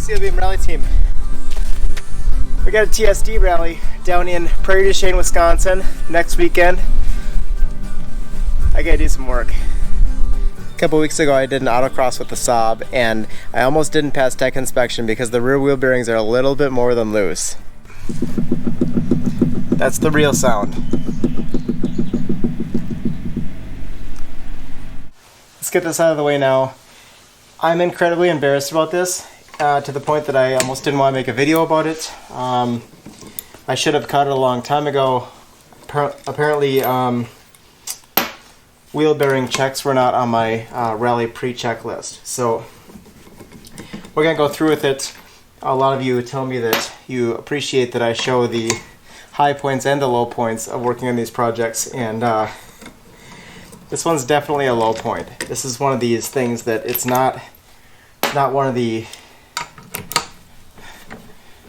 Seal Beam Rally Team. We got a TSD rally down in Prairie du Chien, Wisconsin next weekend. I gotta do some work. A couple weeks ago I did an autocross with the Saab and I almost didn't pass tech inspection because the rear wheel bearings are a little bit more than loose. That's the real sound. Let's get this out of the way now. I'm incredibly embarrassed about this. To the point that I almost didn't want to make a video about it. I should have caught it a long time ago. Apparently, wheel bearing checks were not on my rally pre-checklist. So we're going to go through with it. A lot of you tell me that you appreciate that I show the high points and the low points of working on these projects. And this one's definitely a low point. This is one of these things that it's not one of the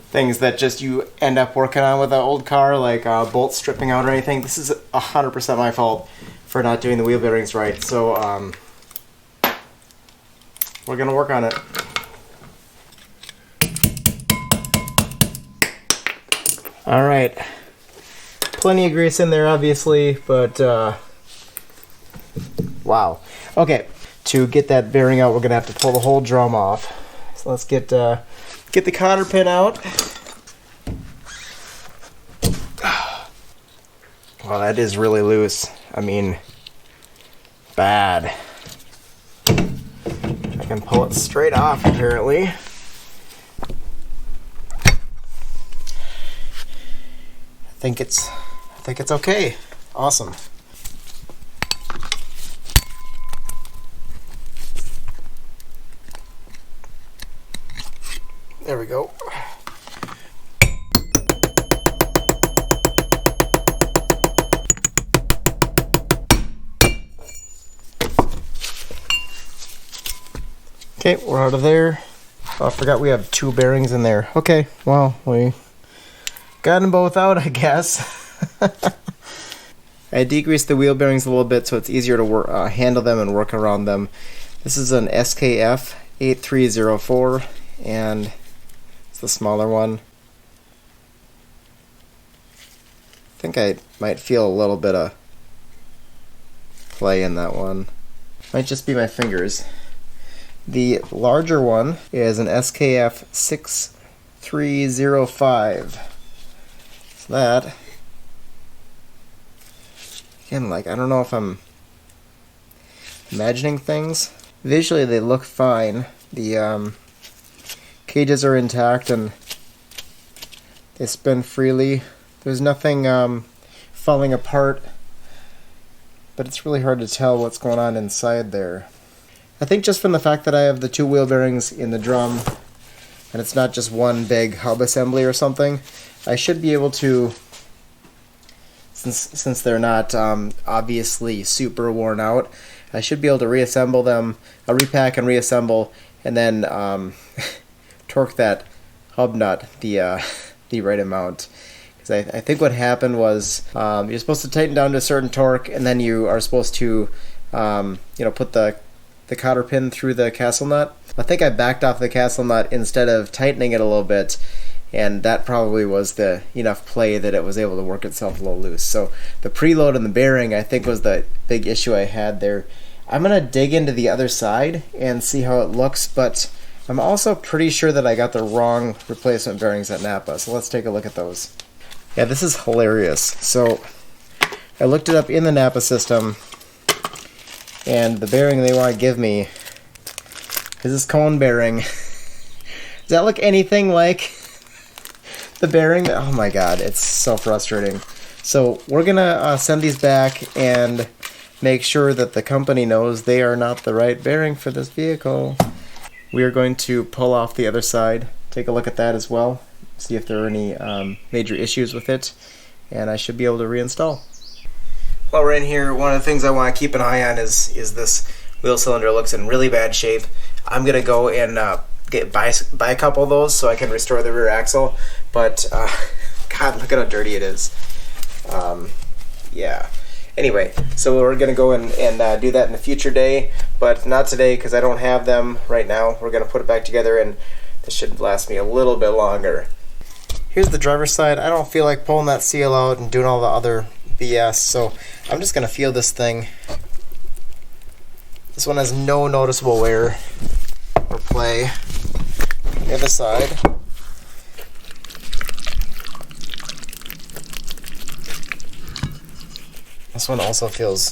things that just you end up working on with an old car, like bolts stripping out or anything. This is 100% my fault for not doing the wheel bearings right. So we're gonna work on it. All right, plenty of grease in there, obviously, but wow. Okay, to get that bearing out, we're gonna have to pull the whole drum off. So let's get the cotter pin out. Well, that is really loose. I mean, bad. I can pull it straight off, apparently. I think it's okay. Awesome. There we go. Okay, we're out of there. Oh, I forgot we have two bearings in there. Okay, well, we got them both out, I guess. I degreased the wheel bearings a little bit so it's easier to handle them and work around them. This is an SKF 8304 and it's the smaller one. I think I might feel a little bit of play in that one. Might just be my fingers. The larger one is an SKF 6305. So that, again, like, I don't know if I'm imagining things. Visually they look fine. The cages are intact and they spin freely. There's nothing falling apart, but it's really hard to tell what's going on inside there. I think just from the fact that I have the two wheel bearings in the drum and it's not just one big hub assembly or something, I should be able to, since they're not obviously super worn out, I should be able to reassemble them, repack and reassemble, and then torque that hub nut the right amount. Because I think what happened was you're supposed to tighten down to a certain torque, and then you are supposed to put the cotter pin through the castle nut. I think I backed off the castle nut instead of tightening it a little bit, and that probably was the enough play that it was able to work itself a little loose. So the preload on the bearing, I think, was the big issue I had there. I'm gonna dig into the other side and see how it looks, but I'm also pretty sure that I got the wrong replacement bearings at Napa, so let's take a look at those. Yeah, this is hilarious. So I looked it up in the Napa system, and the bearing they want to give me is this cone bearing. Does that look anything like the bearing? Oh my god, it's so frustrating. So we're gonna send these back and make sure that the company knows they are not the right bearing for this vehicle. We are going to pull off the other side, take a look at that as well, see if there are any major issues with it, and I should be able to reinstall. While we're in here, one of the things I want to keep an eye on is this wheel cylinder. Looks in really bad shape. I'm gonna go and buy a couple of those so I can restore the rear axle, but god, look at how dirty it is. Yeah. Anyway, so we're going to go and do that in a future day, but not today because I don't have them right now. We're going to put it back together, and this should last me a little bit longer. Here's the driver's side. I don't feel like pulling that seal out and doing all the other BS, so I'm just going to feel this thing. This one has no noticeable wear or play. The other side. This one also feels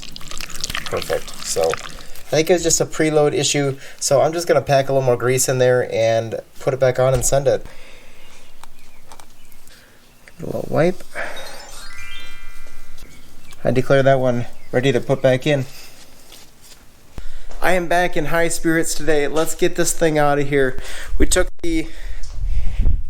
perfect. So I think it was just a preload issue. So I'm just going to pack a little more grease in there and put it back on and send it. A little wipe. I declare that one ready to put back in. I am back in high spirits today. Let's get this thing out of here. We took the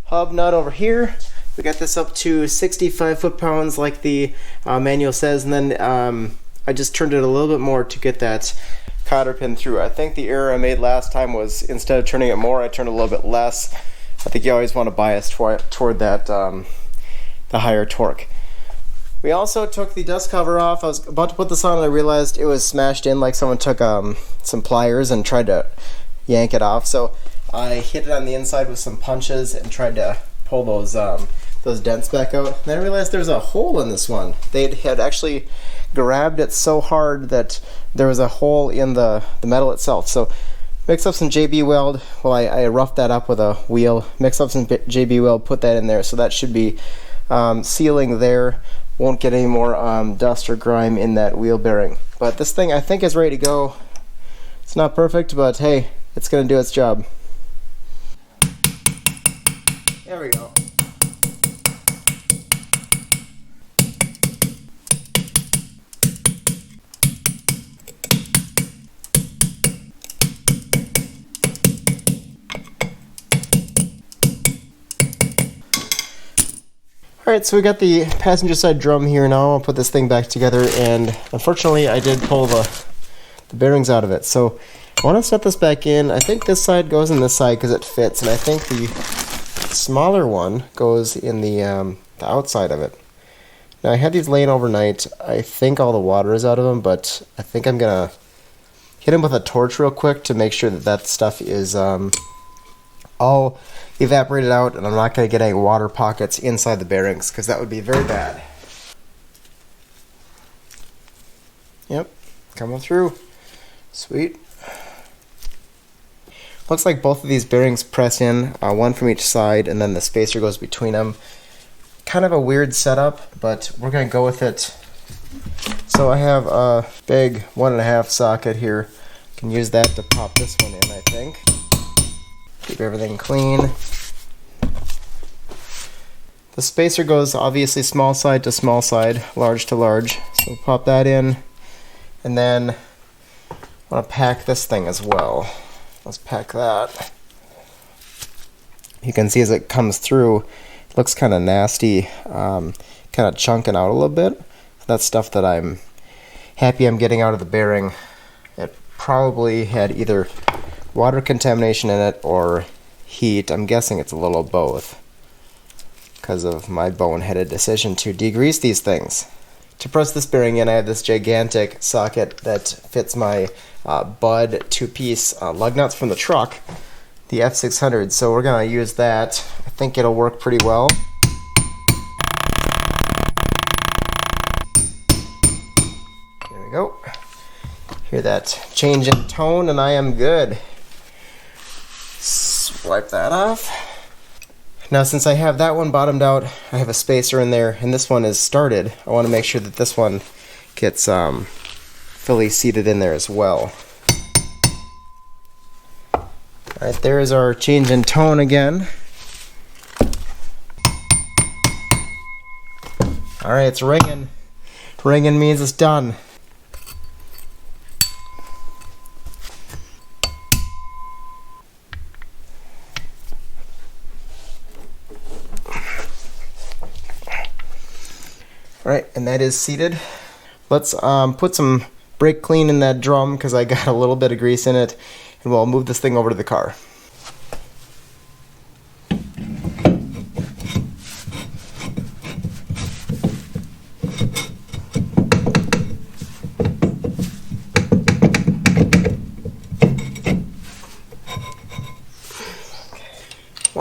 hub nut over here. We got this up to 65 foot-pounds like the manual says, and then I just turned it a little bit more to get that cotter pin through. I think the error I made last time was instead of turning it more, I turned a little bit less. I think you always want to bias toward that the higher torque. We also took the dust cover off. I was about to put this on and I realized it was smashed in like someone took some pliers and tried to yank it off. So I hit it on the inside with some punches and tried to pull those dents back out. And then I realized there's a hole in this one. They had actually grabbed it so hard that there was a hole in the metal itself. So mix up some JB weld. Well, I roughed that up with a wheel. Mix up some JB weld, put that in there. So that should be sealing there. Won't get any more dust or grime in that wheel bearing. But this thing I think is ready to go. It's not perfect, but hey, it's going to do its job. There we go. Alright, so we got the passenger side drum here now. I'll put this thing back together, and unfortunately I did pull the bearings out of it. So I want to set this back in. I think this side goes in this side because it fits, and I think the smaller one goes in the outside of it. Now I had these laying overnight. I think all the water is out of them, but I think I'm going to hit them with a torch real quick to make sure that that stuff is all evaporated out, and I'm not going to get any water pockets inside the bearings because that would be very bad. Yep, coming through. Sweet. Looks like both of these bearings press in, one from each side, and then the spacer goes between them. Kind of a weird setup, but we're going to go with it. So I have a big 1.5 socket here. Can use that to pop this one in, I think. Keep everything clean. The spacer goes obviously small side to small side, large to large. So we'll pop that in. And then I want to pack this thing as well. Let's pack that. You can see as it comes through, it looks kind of nasty, kind of chunking out a little bit. That's stuff that I'm happy I'm getting out of the bearing. It probably had either water contamination in it or heat. I'm guessing it's a little of both because of my boneheaded decision to degrease these things. To press this bearing in, I have this gigantic socket that fits my Bud 2-piece lug nuts from the truck, the F600, so we're going to use that. I think it'll work pretty well. There we go. Hear that change in tone, and I am good. Wipe that off. Now since I have that one bottomed out, I have a spacer in there, and this one is started. I want to make sure that this one gets fully seated in there as well. Alright, there is our change in tone again. Alright, it's ringing. Ringing means it's done. Alright, and that is seated. Let's put some brake clean in that drum because I got a little bit of grease in it, and we'll move this thing over to the car.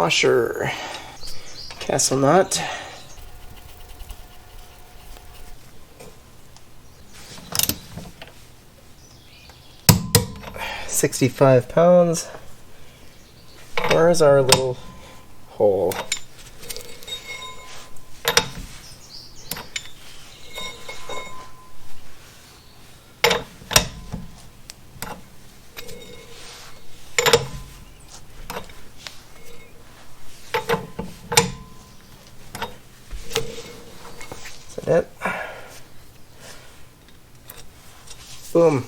washer, castle nut. £65. Where's our little hole? Is that it? Boom.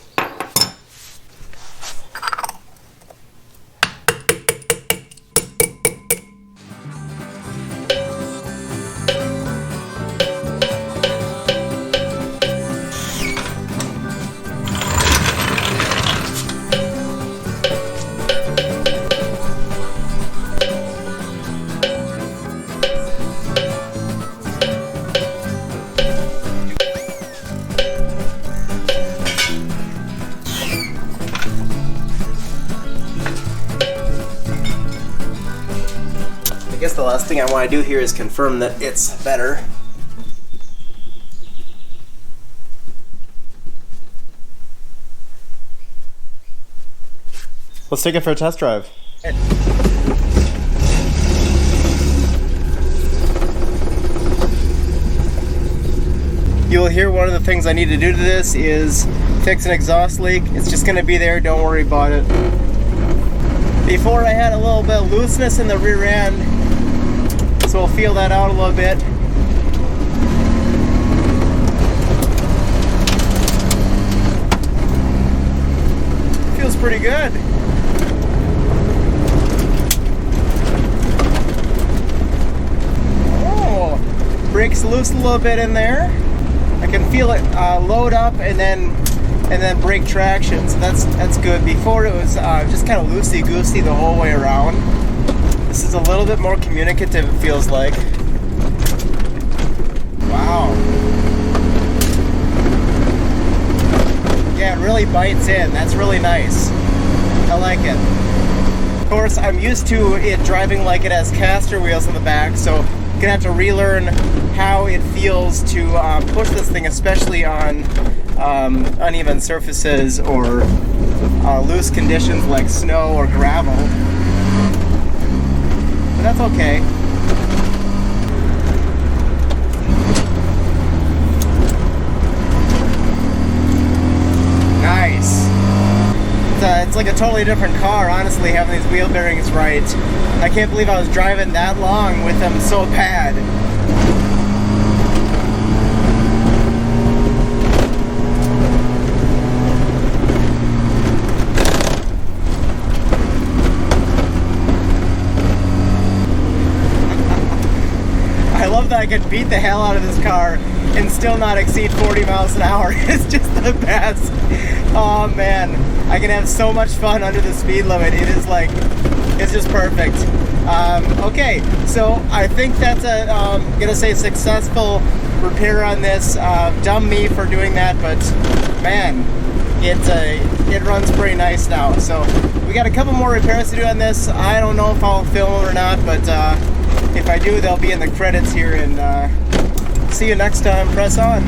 I guess the last thing I want to do here is confirm that it's better. Let's take it for a test drive. You'll hear one of the things I need to do to this is fix an exhaust leak. It's just going to be there, don't worry about it. Before I had a little bit of looseness in the rear end, so we'll feel that out a little bit. Feels pretty good. Oh, brakes loose a little bit in there. I can feel it load up and then brake traction, so that's good. Before it was just kind of loosey-goosey the whole way around. This is a little bit more communicative, it feels like. Wow. Yeah, it really bites in. That's really nice. I like it. Of course, I'm used to it driving like it has caster wheels in the back, so I'm gonna have to relearn how it feels to push this thing, especially on uneven surfaces or loose conditions like snow or gravel. But that's okay. Nice. It's like a totally different car, honestly, having these wheel bearings right. I can't believe I was driving that long with them so bad. I love that I could beat the hell out of this car and still not exceed 40 miles an hour. It's just the best. Oh man, I can have so much fun under the speed limit. It is like, it's just perfect. Okay, so I think that's a, gonna say successful repair on this. Dumb me for doing that, but man, it runs pretty nice now. So we got a couple more repairs to do on this. I don't know if I'll film them or not, but if I do, they'll be in the credits here, and see you next time. Press on.